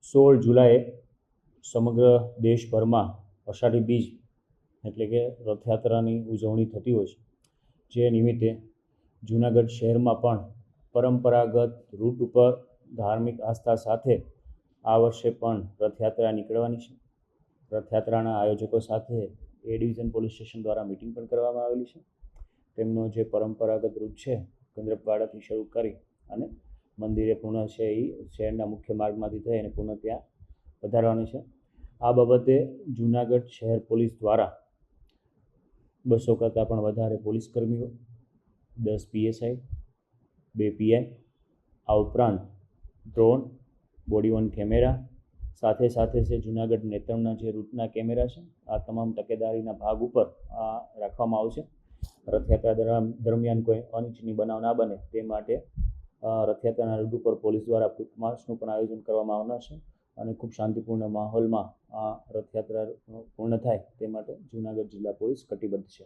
16 જુલાઈએ સમગ્ર દેશભરમાં અષાઢી બીજ એટલે કે રથયાત્રાની ઉજવણી થતી હોય છે, જે નિમિત્તે જૂનાગઢ શહેરમાં પણ પરંપરાગત રૂટ ઉપર ધાર્મિક આસ્થા સાથે આ વર્ષે પણ રથયાત્રા નીકળવાની છે. રથયાત્રાના આયોજકો સાથે એ ડિવિઝન પોલીસ સ્ટેશન દ્વારા મિટિંગ પણ કરવામાં આવેલી છે. તેમનો જે પરંપરાગત રૂટ છે કંદરપવાડાથી શરૂ કરી અને મંદિરે પૂર્ણ છે એ શહેરના મુખ્ય માર્ગમાંથી થઈ અને પૂર્ણ ત્યાં વધારવાની છે. આ બાબતે જૂનાગઢ શહેર પોલીસ દ્વારા 200 કરતાં પણ વધારે પોલીસ કર્મીઓ, 10 PSI, 2 PI, આ ઉપરાંત ડ્રોન, બોડી વોર્ન કેમેરા સાથે સાથે છે જૂનાગઢ નેત્રમના જે રૂટના કેમેરા છે, આ તમામ તકેદારીના ભાગ ઉપર આ રાખવામાં આવશે. રથયાત્રા દરમિયાન કોઈ અનિચ્છનીય બનાવ ના બને તે માટે રથયાત્રાના રૂટ ઉપર પોલીસ દ્વારા ફૂટ માર્ચનું પણ આયોજન કરવામાં આવનાર છે અને ખૂબ શાંતિપૂર્ણ માહોલમાં આ રથયાત્રા પૂર્ણ થાય તે માટે જૂનાગઢ જિલ્લા પોલીસ કટિબદ્ધ છે.